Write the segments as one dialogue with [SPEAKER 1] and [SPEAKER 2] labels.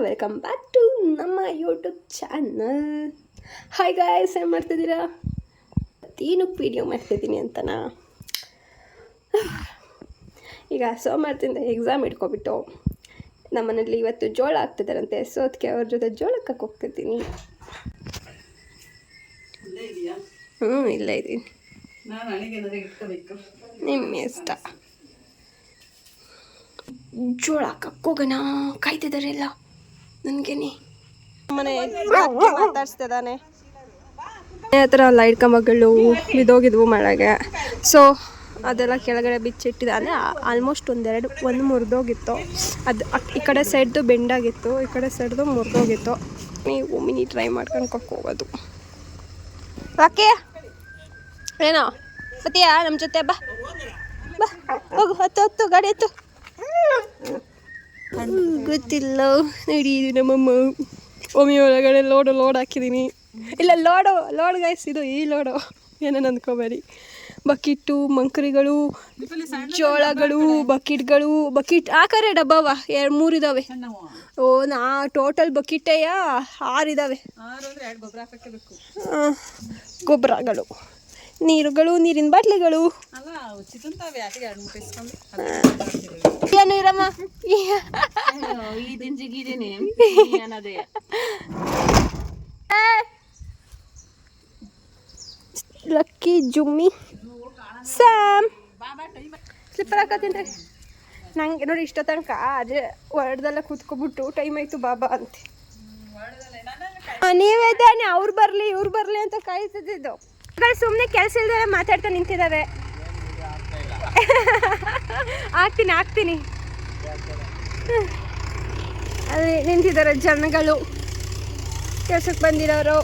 [SPEAKER 1] Welcome back to ನಮ್ಮ YouTube channel. Hi guys, ಏನು ಮಾಡ್ತಿದ್ದೀರಾ? ಏನಕ್ಕೆ ವೀಡಿಯೋ ಮಾಡ್ತಿದ್ದೀನಿ ಅಂತನಾ? ಈಗ ಸೋಮವಾರದಿಂದ ಎಕ್ಸಾಮ್ ಇಟ್ಕೊಬಿಟ್ಟು ನಮ್ಮನೇಲಿ ಇವತ್ತು ಜೋಳ ಆಗ್ತಿದ್ದಾರಂತೆ. ಸೊ ಅದಕ್ಕೆ ಅವ್ರ ಜೊತೆ ಜೋಳಕ್ಕೆ ಹೋಗ್ತಿದ್ದೀನಿ. ಇಲ್ಲೇ ಇದ್ದೀನಿ. ನಿಮ್ಮ ಇಷ್ಟ. ಜೋಳ ಕಕ್ಕೋಗೋಣ, ಕಾಯ್ತಿದ್ದಾರೆ ಎಲ್ಲ ನನಗೇನೆ. ಮನೆ ಮಾತಾಡ್ಸ್ತಿದ್ದಾನೆ. ಹತ್ರ ಲೈಟ್ ಕಂಬಗಳು ಬಿದ್ದೋಗಿದ್ವು ಮಳೆಗೆ. ಸೊ ಅದೆಲ್ಲ ಕೆಳಗಡೆ ಬಿಚ್ಚಿಟ್ಟಿದ್ದಾನೆ. ಆಲ್ಮೋಸ್ಟ್ ಒಂದು ಮುರಿದೋಗಿತ್ತು. ಅದು ಈ ಕಡೆ ಸೈಡ್ದು ಬೆಂಡಾಗಿತ್ತು, ಈ ಕಡೆ ಸೈಡ್ದು ಮುರಿದೋಗಿತ್ತು. ನೀವು ಮಿನಿ ಟ್ರೈ ಮಾಡ್ಕೊಂಡು ಹೋಗೋದು. ಓಕೆ, ಏನೋ ಬತ್ತೀಯಾ ನಮ್ಮ ಜೊತೆ? ಬಾ ಬಾ, ಹೋಗು, ಹತ್ತು ಗಾಡಿ ಹತ್ತು. ಗೊತ್ತಿಲ್ಲ ನೋಡಿ, ಇದು ನಮ್ಮಮ್ಮ. ಒಮ್ಮೆ ಒಳಗಡೆ ಲೋಡ್ ಹಾಕಿದ್ದೀನಿ. ಇಲ್ಲ ಲೋಡ್ ಗೈಸ್, ಇದು ಈ ಲೋಡು, ಏನೇನು ಅಂದ್ಕೋಬೇಡಿ. ಬಕೆಟು, ಮಂಕರಿಗಳು, ಜೋಳಗಳು, ಬಕೆಟ್ ಹಾಕರೆ ಡಬ್ಬವ 2-3 ಇದ್ದಾವೆ. ಟೋಟಲ್ ಬಕೆಟೇಯ 6 ಇದ್ದಾವೆ. ಗೊಬ್ಬರಗಳು, ನೀರಿನ ಬಾಟ್ಲಿಗಳು. ಏನು ಇರಮ್ಮ, ಲಕ್ಕಿ, ಜುಮ್ಮಿ, ಸ್ಯಾಮ್. ಸ್ಲಿಪ್ಪರ್ ಹಾಕತ್ತೀನಿ ನಂಗೆ ನೋಡಿ. ಇಷ್ಟ ತನಕ ಅದೇ ಹೊರಡ್ದೆಲ್ಲ ಕೂತ್ಕೊಬಿಟ್ಟು ಟೈಮ್ ಆಯಿತು ಬಾಬಾ ಅಂತೆ. ನೀವೇ ತಾನೆ ಅವ್ರು ಬರಲಿ ಇವ್ರು ಬರಲಿ ಅಂತ ಕಾಯ್ತಿದ್ದು. ಸುಮ್ಮನೆ ಕೆಲಸ ಇಲ್ದೇ ಮಾತಾಡ್ತಾ ನಿಂತಿದ್ದಾವೆ. ಹಾಕ್ತೀನಿ. ಅಲ್ಲಿ ನಿಂತಿದ್ದಾರೆ ಜನಗಳು, ಕೆಲ್ಸಕ್ಕೆ ಬಂದಿರೋರು.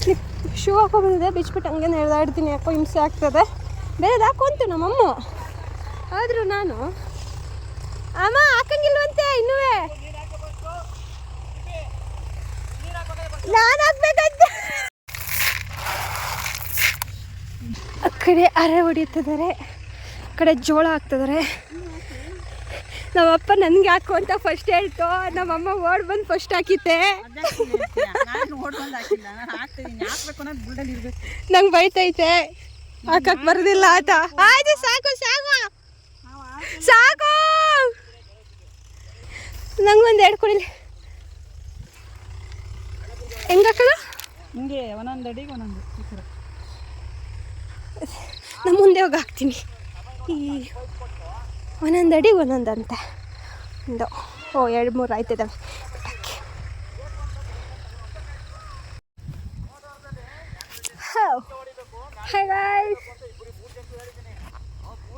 [SPEAKER 1] ಸ್ಲಿಪ್ ಶೂ ಹಾಕೋಬಂದಿದೆ, ಬಿಚ್ಬಿಟ್ಟು ಹಂಗೆ ನೆಳೆದಾಡ್ತೀನಿ. ಯಾಕೋ ಹಿಂಸೆ ಆಗ್ತದೆ. ಬೇರೆ ಹಾಕೊಂತು ನಮ್ಮಮ್ಮ. ಆದರೂ ನಾನು ಅಮ್ಮ ಹಾಕಂಗಿಲ್ವಂತೆ ಇನ್ನೂ. ನಾನು ಹಾಕ್ಬೇಕಂತ. ಆ ಕಡೆ ಅರೆ ಹೊಡಿತಿದ್ದಾರೆ, ಆ ಕಡೆ ಜೋಳ ಹಾಕ್ತಿದ್ದಾರೆ. ನಮ್ಮಪ್ಪ ನನಗೆ ಹಾಕು ಅಂತ ಫಸ್ಟ್ ಹೇಳ್ತು. ನಮ್ಮಮ್ಮ ಓಡ್ ಬಂದು ಫಸ್ಟ್ ಹಾಕಿತ್ತೆ. ನಂಗೆ ಬೈತೈತೆ, ಹಾಕಕ್ಕೆ ಬರೋದಿಲ್ಲ ಆತ. ಆಯ್ತು ಸಾಕು ನಂಗೊಂದು 2 ಕೊಡಿಲಿ. ಹೆಂಗೆ ಹಾಕೋದು? ಹಿಂಗೆ ಒಂದೊಂದು ಅಡಿಗೆ ಒಂದೊಂದು. ನಮ್ಮ ಮುಂದೆ ಹೋಗಿ ಹಾಕ್ತೀನಿ. ಈ ಒಂದೊಂದು ಅಡಿಗೆ ಒಂದೊಂದು ಅಂತ ಒಂದು 2-3 ಆಯ್ತಿದ್ದಾವೆ. ಹಾಯ್ ಗಾಯ್ಸ್,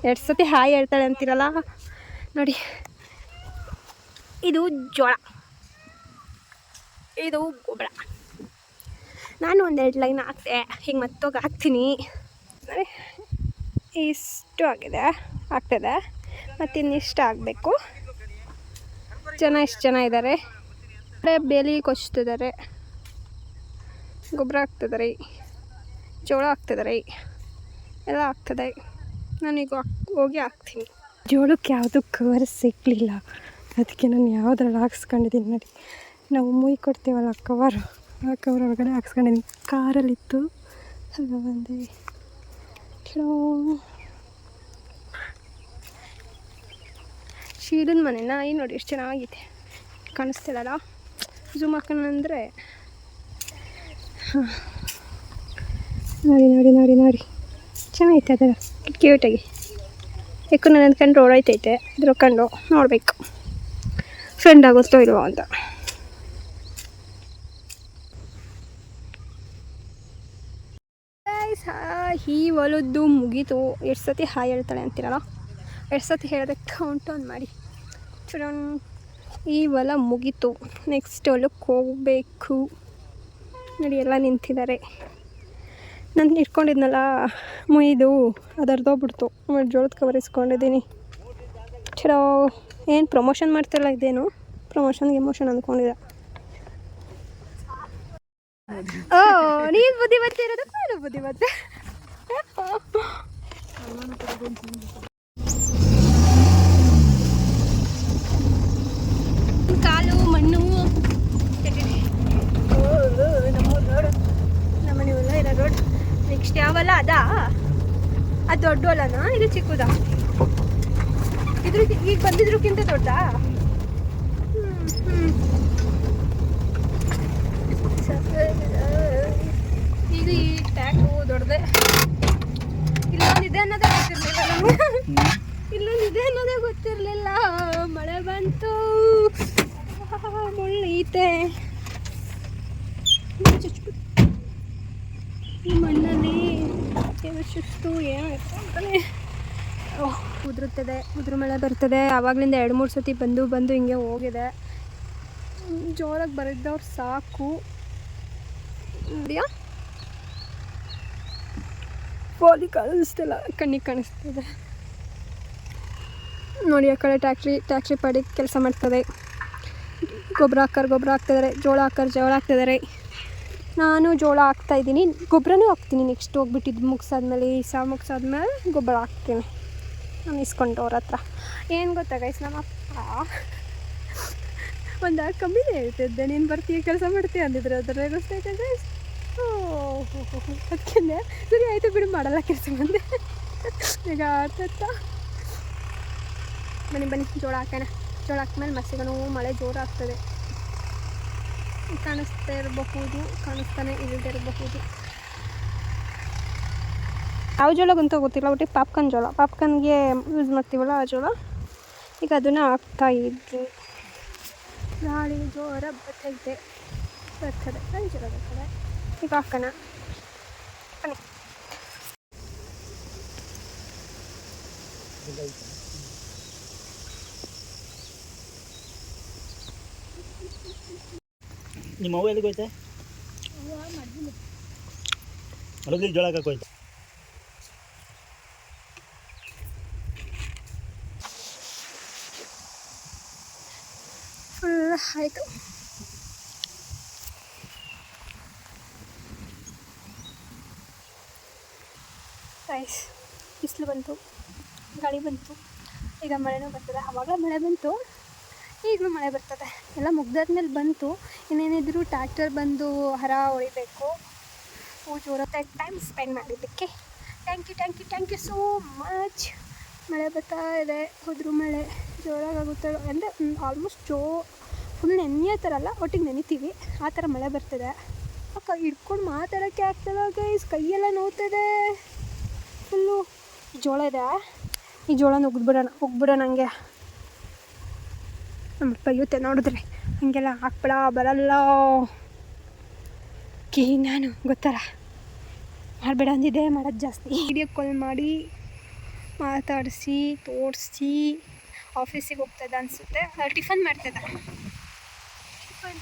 [SPEAKER 1] 2 ಸತಿ ಹಾಯ್ ಹೇಳ್ತಾಳೆ ಅಂತೀರಲ್ಲ ನೋಡಿ. ಇದು ಜೋಳ, ಇದು ಗೊಬ್ಬರ. ನಾನು 1-2 ಲೈನ್ ಹಾಕ್ತೆ. ಹಿಂಗೆ ಮತ್ತೋಗಿ ಹಾಕ್ತೀನಿ. ಇಷ್ಟು ಆಗ್ತದೆ. ಮತ್ತು ಇನ್ನಿಷ್ಟು ಆಗಬೇಕು. ಎಷ್ಟು ಜನ ಇದ್ದಾರೆ. ಬೇಲಿ ಕೊಚ್ತಿದ್ದಾರೆ, ಗೊಬ್ಬರ ಹಾಕ್ತಿದ್ದಾರೆ, ಜೋಳ ಹಾಕ್ತಿದ್ದಾರೆ, ಎಲ್ಲ ಆಗ್ತದೆ. ನಾನೀಗ ಹೋಗಿ ಹಾಕ್ತೀನಿ. ಜೋಳಕ್ಕೆ ಯಾವುದು ಕವರ್ ಸಿಕ್ಕಲಿಲ್ಲ, ಅದಕ್ಕೆ ನಾನು ಯಾವುದ್ರಲ್ಲಿ ಹಾಕ್ಸ್ಕೊಂಡಿದ್ದೀನಿ ನೋಡಿ. ನಾವು ಮುಯ್ ಕೊಡ್ತೀವಲ್ಲ ಕವರ್, ಆ ಕವರ್ ಒಳಗಡೆ ಹಾಕ್ಸ್ಕೊಂಡಿದ್ದೀನಿ. ಕಾರಲ್ಲಿತ್ತು, ಆಗ ಬಂದೆ. ಶೀಲನ ಮನೆ ನಾಯಿ ನೋಡಿ ಎಷ್ಟು ಚೆನ್ನಾಗಿದೆ, ಕಾಣಿಸ್ತಿಲ್ಲಲ್ಲ. ಝೂಮ್ ಹಾಕೋಣಂದರೆ ನೋಡಿ ಚೆನ್ನಾಗೈತೆ. ಅದರ ಕ್ಯೂಟಾಗಿ ಯಾಕೋ ನಾನು ಅಂದ್ಕೊಂಡು ಓಡಾಯ್ತೈತೆ. ಇದ್ರಕೊಂಡು ನೋಡಬೇಕು ಫ್ರೆಂಡ್ ಆಗುತ್ತೋ ಇಲ್ವೋ ಅಂತ. ಈ ಹೊಲದ್ದು ಮುಗೀತು. 2 ಸತಿ ಹಾಯ್ ಹೇಳ್ತಾಳೆ ಅಂತೀರಲ್ಲ, 2 ಸತಿ ಹೇಳಿದ್ರೆ ಕೌಂಟ್ ಆನ್ ಮಾಡಿ. ಈ ಹೊಲ ಮುಗೀತು. ನೆಕ್ಸ್ಟ್ ಹೊಲಕ್ಕೆ ಹೋಗಬೇಕು ನೋಡಿ. ಎಲ್ಲ ನಿಂತಿದ್ದಾರೆ. ನಾನು ಇಟ್ಕೊಂಡಿದ್ನಲ್ಲ ಮುಯ್ದು, ಅದರ್ದೋಗ್ಬಿಡ್ತು. ಆಮೇಲೆ ಜೋಳದ ಕವರ್ ಇಸ್ಕೊಂಡಿದ್ದೀನಿ. ಚಲೋ, ಏನು ಪ್ರಮೋಷನ್ ಮಾಡ್ತಿಲ್ಲ, ಇದೇನು ಪ್ರಮೋಷನ್ಗೆ ಎಮೋಷನ್ ಅಂದ್ಕೊಂಡಿದ್ದ. ನೀನು ಬುದ್ಧಿವಂತ ಇರೋದಕ್ಕೆ ನಾನು ಬುದ್ಧಿವಂತ. ಕಾಲು ಮಣ್ಣು ನಮ್ಮೂರು ರೋಡ್ ನಮ್ಮನೆ ಹೊಲ ಇರೋ ರೋಡ್. ನೆಕ್ಸ್ಟ್ ಯಾವಲ್ಲ ಅದಾ? ಅದು ದೊಡ್ಡ ಹೊಲನಾ ಇದು ಚಿಕ್ಕದಾ? ಇದ್ರ ಈಗ ಬಂದಿದ್ರಕ್ಕಿಂತ ದೊಡ್ಡದಾ? ಈಗ ಈ ಟ್ಯಾಕ್ಟು ದೊಡ್ಡದೆ. ಇಲ್ಲೊಂದಿದೆ ಅನ್ನೋದೇ ಗೊತ್ತಿರಲಿಲ್ಲ ನಮಗೆ. ಇಲ್ಲೊಂದಿದೆ ಅನ್ನೋದೇ ಗೊತ್ತಿರಲಿಲ್ಲ. ಮಳೆ ಬಂತು, ಮುಳ್ಳೈತೆ ಈ ಮಣ್ಣಲ್ಲಿ. ಸುಸ್ತು ಏನಾಯ್ತು ಅಂತಾನೆ ಉದುರುತ್ತದೆ, ಉದುರು ಮಳೆ ಬರ್ತದೆ. ಆವಾಗಲಿಂದ 2-3 ಸತಿ ಬಂದು ಹಿಂಗೆ ಹೋಗಿದೆ. ಜೋರಾಗಿ ಬರಿದ್ದವ್ರು ಸಾಕು. ಇದೆಯಾ ಪೋಲಿ ಕಾಣಿಸ್ತಿಲ್ಲ, ಕಣ್ಣಿಗೆ ಕಾಣಿಸ್ತದೆ ನೋಡಿ. ಆ ಕಡೆ ಟ್ಯಾಕ್ಟ್ರಿ ಪಾಡಿಗೆ ಕೆಲಸ ಮಾಡ್ತದೆ. ಗೊಬ್ಬರ ಹಾಕ್ತಿದ್ದಾರೆ, ಜೋಳ ಹಾಕ್ತಿದ್ದಾರೆ. ನಾನು ಜೋಳ ಹಾಕ್ತಾಯಿದ್ದೀನಿ, ಗೊಬ್ಬರನೂ ಹಾಕ್ತೀನಿ. ನೆಕ್ಸ್ಟ್ ಹೋಗ್ಬಿಟ್ಟಿದ್ದು ಮುಗಿಸಾದ್ಮೇಲೆ, ಈ ಮುಗಿಸಾದ್ಮೇಲೆ ಗೊಬ್ಬರ ಹಾಕ್ತೀನಿ ನಾನು ಇಸ್ಕೊಂಡು ಅವ್ರ ಹತ್ರ. ಏನು ಗೊತ್ತಾ ಗೈಸ್, ನಮ್ಮಪ್ಪ ಒಂದು ಕಮ್ಮಿನೇ ಹೇಳ್ತಿದ್ದೆ, ನೀನು ಬರ್ತೀಯ ಕೆಲಸ ಮಾಡ್ತೀಯ ಅಂದಿದ್ರೆ. ಅದರ ಗೊತ್ತೈತೆ ಗೈಸ್. ಅದಕ್ಕೆ ಸರಿ ಆಯಿತು ಬಿಡು, ಮಾಡಲ್ಲ ಕೆಲಸ ಬಂದೆ. ಈಗ ಆಡ್ತಾ ಬನ್ನಿ ಜೋಳ ಹಾಕೋಣ. ಜೋಳ ಹಾಕ್ಮೇಲೆ ಮಸಿಗನು ಮಳೆ ಜೋರಾಗ್ತದೆ. ಕಾಣಿಸ್ತಾನೆ ಇಲ್ಲದಿರಬಹುದು. ಯಾವ ಜೋಳಗಂತ ಗೊತ್ತಿಲ್ಲ, ಒಟ್ಟಿಗೆ ಪಾಪ್ಕಾರ್ನ್ಗೆ ಯೂಸ್ ಮಾಡ್ತೀವಲ್ಲ ಆ ಜೋಳ. ಈಗ ಅದನ್ನು ಹಾಕ್ತಾಯಿದ್ವಿ. ಗಾಳಿ ಜೋರ ಬರ್ತದೆ. ಗಾಳಿ ಜೋರ ಬರ್ತದೆ. ಈಗ ಹಾಕೋಣ ಬನ್ನಿ.
[SPEAKER 2] ನಿಮ್ಮ ಅವ್ವ ಎಲ್ಲಿಗೆ ಹೋಯ್ತೆ? ಮಲಗಲಿ ಜೋಳ ಹಾಕಕ್ಕೆ ಹೋಯ್ತು.
[SPEAKER 1] ಆಯಿತು. ರೈಸ್ ಬಿಸಿಲು ಬಂತು, ಗಾಳಿ ಬಂತು, ಈಗ ಮಳೆನೂ ಬರ್ತದೆ. ಆವಾಗ ಮಳೆ ಬಂತು, ಈಗಲೂ ಮಳೆ ಬರ್ತದೆ. ಎಲ್ಲ ಮುಗ್ದಾದ್ಮೇಲೆ ಬಂತು. ಇನ್ನೇನಿದ್ರು ಟ್ಯಾಕ್ಟರ್ ಬಂದು ಹರ ಹೊಡಿಬೇಕು. ಜೋರಾಗಿ ಟೈಮ್ ಸ್ಪೆಂಡ್ ಮಾಡಿದ್ದಕ್ಕೆ ಥ್ಯಾಂಕ್ ಯು ಸೋ ಮಚ್. ಮಳೆ ಬರ್ತಾ ಇದೆ, ಉದುರು ಮಳೆ ಜೋರಾಗುತ್ತೆ. ಅಂದರೆ ಆಲ್ಮೋಸ್ಟ್ ಫುಲ್ ನೆನೆಯೋ ಥರ ಅಲ್ಲ, ಒಟ್ಟಿಗೆ ನೆನಿತೀವಿ ಆ ಥರ ಮಳೆ ಬರ್ತಿದೆ. ಹಿಡ್ಕೊಂಡು ಮಾತಾಡೋಕ್ಕೆ ಆಗ್ತಲ್ಲ ಗೈಸ್, ಕೈಯೆಲ್ಲ ನೋವ್ತದೆ ಫುಲ್ಲು. ಜೋಳ ಇದೆ, ಈ ಜೋಳನ ಹೋಗ್ಬಿಡೋಣ ಹಂಗೆ. ನಮ್ಮ ಬೈಯುತ್ತೆ ನೋಡಿದ್ರೆ, ಹಂಗೆಲ್ಲ ಹಾಕ್ಬೇಡ ಬರಲ್ಲ ನಾನು ಗೊತ್ತಲ್ಲ, ಮಾಡಬೇಡ ಅಂದಿದ್ದೆ, ಮಾಡೋದು ಜಾಸ್ತಿ. ವಿಡಿಯೋ ಕಾಲ್ ಮಾಡಿ ಮಾತಾಡಿಸಿ ತೋರಿಸಿ ಆಫೀಸಿಗೆ ಹೋಗ್ತದೆ ಅನಿಸುತ್ತೆ. ಟಿಫನ್ ಮಾಡ್ತದೆ. ಟಿಫನ್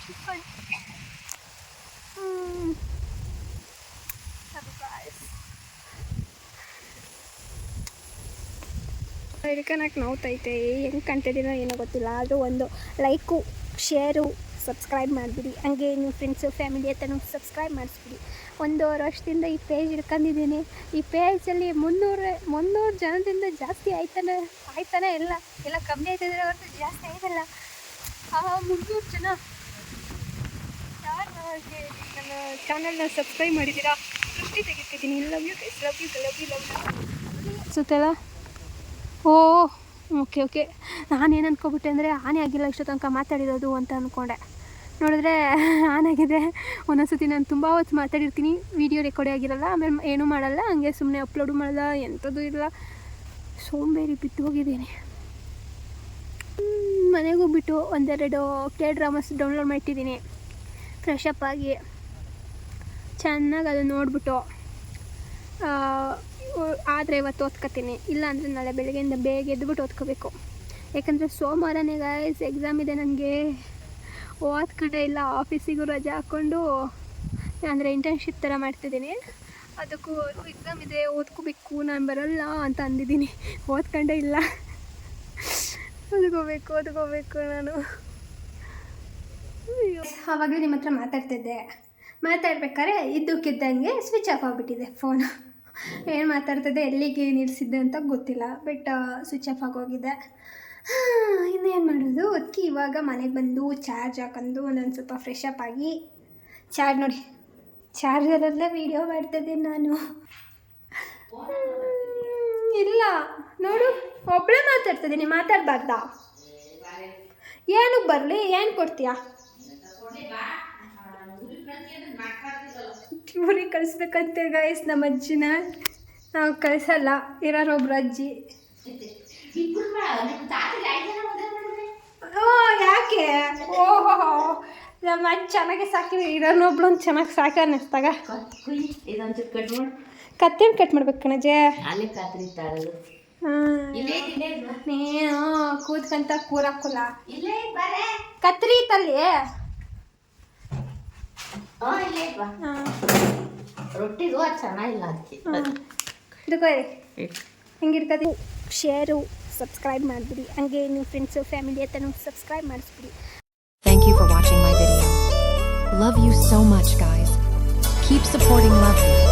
[SPEAKER 1] ಇದಕ್ಕೆ ನನಗೆ ನೋವ್ತೈತೆ. ಹೆಂಗೆ ಕಾಣ್ತಿದ್ದೀನೋ ಏನೋ ಗೊತ್ತಿಲ್ಲ. ಆದರೂ ಒಂದು ಲೈಕು, ಶೇರು, ಸಬ್ಸ್ಕ್ರೈಬ್ ಮಾಡಿಬಿಡಿ. ಹಂಗೆ ನಿಮ್ಮ ಫ್ರೆಂಡ್ಸು ಫ್ಯಾಮಿಲಿ ಹತ್ರನೂ ಸಬ್ಸ್ಕ್ರೈಬ್ ಮಾಡಿಸ್ಬಿಡಿ. 1.5 ವರ್ಷದಿಂದ ಈ ಪೇಜ್ ಹಿಡ್ಕೊಂಡಿದ್ದೀನಿ. ಈ ಪೇಜಲ್ಲಿ 300 ಜನದಿಂದ ಜಾಸ್ತಿ ಆಯ್ತಾನೆ ಎಲ್ಲ ಕಮ್ಮಿ ಆಯ್ತಿದ್ರೆ ಹೊರತು ಜಾಸ್ತಿ ಆಯ್ತಲ್ಲ. 300 ಜನ ಯಾರು ನನ್ನ ಚಾನಲ್ನ ಸಬ್ಸ್ಕ್ರೈಬ್ ಮಾಡಿದ್ದೀರಾ? ದೃಷ್ಟಿ ತೆಗಿತಿದ್ದೀನಿ. Love you guys, love you ಅನಿಸುತ್ತಲ್ಲ. ಓಕೆ ನಾನೇನು ಅಂದ್ಕೊಬಿಟ್ಟೆ ಅಂದರೆ ಆನೆ ಆಗಿಲ್ಲ ಇಷ್ಟು ತನಕ ಮಾತಾಡಿರೋದು ಅಂತ ಅಂದ್ಕೊಂಡೆ. ನೋಡಿದ್ರೆ ಆನಾಗಿದೆ. ಒಂದೊಂದ್ಸತಿ ನಾನು ತುಂಬ ಹೊತ್ತು ಮಾತಾಡಿರ್ತೀನಿ, ವೀಡಿಯೋ ರೆಕಾರ್ಡೇ ಆಗಿರಲ್ಲ, ಆಮೇಲೆ ಏನೂ ಮಾಡಲ್ಲ, ಹಂಗೆ ಸುಮ್ಮನೆ ಅಪ್ಲೋಡು ಮಾಡಲ್ಲ, ಎಂಥದ್ದು ಇಲ್ಲ. ಸೋಂಬೇರಿ ಬಿದ್ದು ಹೋಗಿದ್ದೀನಿ. ಮನೆಗೆ ಹೋಗ್ಬಿಟ್ಟು 1-2 K-ಡ್ರಾಮಾಸ್ ಡೌನ್ಲೋಡ್ ಮಾಡಿಟ್ಟಿದ್ದೀನಿ. ಫ್ರೆಶ್ ಅಪ್ ಆಗಿ ಚೆನ್ನಾಗಿ ಅದು ನೋಡಿಬಿಟ್ಟು ಆದರೆ ಇವತ್ತು ಓದ್ಕೊತೀನಿ. ಇಲ್ಲಾಂದರೆ ನಾಳೆ ಬೆಳಗ್ಗೆಯಿಂದ ಬೇಗ ಎದ್ದುಬಿಟ್ಟು ಓದ್ಕೋಬೇಕು. ಯಾಕಂದರೆ ಸೋಮವಾರನೇ ಗೈಸ್ ಎಕ್ಸಾಮ್ ಇದೆ ನನಗೆ. ಓದ್ಕೊಂಡೇ ಇಲ್ಲ. ಆಫೀಸಿಗೂ ರಜೆ ಹಾಕ್ಕೊಂಡು ಅಂದರೆ ಇಂಟರ್ನ್ಶಿಪ್ ಥರ ಮಾಡ್ತಿದ್ದೀನಿ. ಅದಕ್ಕೂ ಎಕ್ಸಾಮ್ ಇದೆ, ಓದ್ಕೋಬೇಕು, ನಾನು ಬರಲ್ಲ ಅಂತ ಅಂದಿದ್ದೀನಿ. ಓದ್ಕೊಂಡೇ ಇಲ್ಲ. ಓದ್ಕೋಬೇಕು ನಾನು. ಆವಾಗಲೇ ನಿಮ್ಮ ಹತ್ರ ಮಾತಾಡ್ಬೇಕಾದ್ರೆ ಇದ್ದಕ್ಕಿದ್ದಂಗೆ ಸ್ವಿಚ್ ಆಫ್ ಆಗಿಬಿಟ್ಟಿದೆ ಫೋನು. ಏನು ಮಾತಾಡ್ತಿದ್ದೆ, ಎಲ್ಲಿಗೆ ನಿಲ್ಲಿಸಿದ್ದೆ ಅಂತ ಗೊತ್ತಿಲ್ಲ. ಬಟ್ ಸ್ವಿಚ್ ಆಫ್ ಆಗೋಗಿದೆ. ಇನ್ನು ಏನು ಮಾಡೋದು ಅದಕ್ಕೆ ಇವಾಗ ಮನೆಗೆ ಬಂದು ಚಾರ್ಜ್ ಹಾಕೊಂಡು ಒಂದೊಂದು ಸ್ವಲ್ಪ ಫ್ರೆಶ್ ಅಪ್ ಆಗಿ ನೋಡಿ ಚಾರ್ಜರಲ್ಲೇ ವೀಡಿಯೋ ಮಾಡ್ತಿದ್ದೀನಿ ನಾನು. ಇಲ್ಲ ನೋಡು ಒಬ್ಬಳೇ ಮಾತಾಡ್ತಿದ್ದೀನಿ, ಮಾತಾಡಬಾರ್ದಾ? ಏನಕ್ಕೆ ಬರಲಿ, ಏನು ಕೊಡ್ತೀಯಾ? ಊರಿಗೆ ಕಳಿಸ್ಬೇಕಂತೆ ಗೈಸ್ ನಮ್ಮ ಅಜ್ಜಿನ. ನಾವು ಕಳಿಸಲ್ಲ, ಇರೋರೊಬ್ರು ಅಜ್ಜಿ. ಯಾಕೆ? ಓಹೋ ನಮ್ಮ ಅಜ್ಜಿ ಚೆನ್ನಾಗಿ ಸಾಕಿವಿ, ಇರೋನೊಬ್ಳು ಒಂದು ಚೆನ್ನಾಗಿ ಸಾಕ ಅನ್ನಿಸ್ತಾಗ. ಕತ್ತೇನು ಕಟ್ ಮಾಡ್ಬೇಕು ಕಣಜೆ? ನೀನು ಕೂತ್ಕಂತ ಕೂರಾಕಲ್ಲ. ಕತ್ರಿ ಇತ್ತಲ್ಲಿ
[SPEAKER 3] ರೊಟ್ಟಿಗೂ ಚೆನ್ನಾಗಿಲ್ಲ ಅದಕ್ಕೆ
[SPEAKER 1] ಹಿಂಗಿರ್ತದೆ. ಶೇರು ಸಬ್ಸ್ಕ್ರೈಬ್ ಮಾಡಿಬಿಡಿ, ಹಂಗೆ ನಿಮ್ಮ ಫ್ರೆಂಡ್ಸು ಫ್ಯಾಮಿಲಿ ಹತ್ರನೂ subscribe ಮಾಡಿಸ್ಬಿಡಿ.
[SPEAKER 4] Thank you for watching my video. Love you so much, guys. Keep supporting Lovely.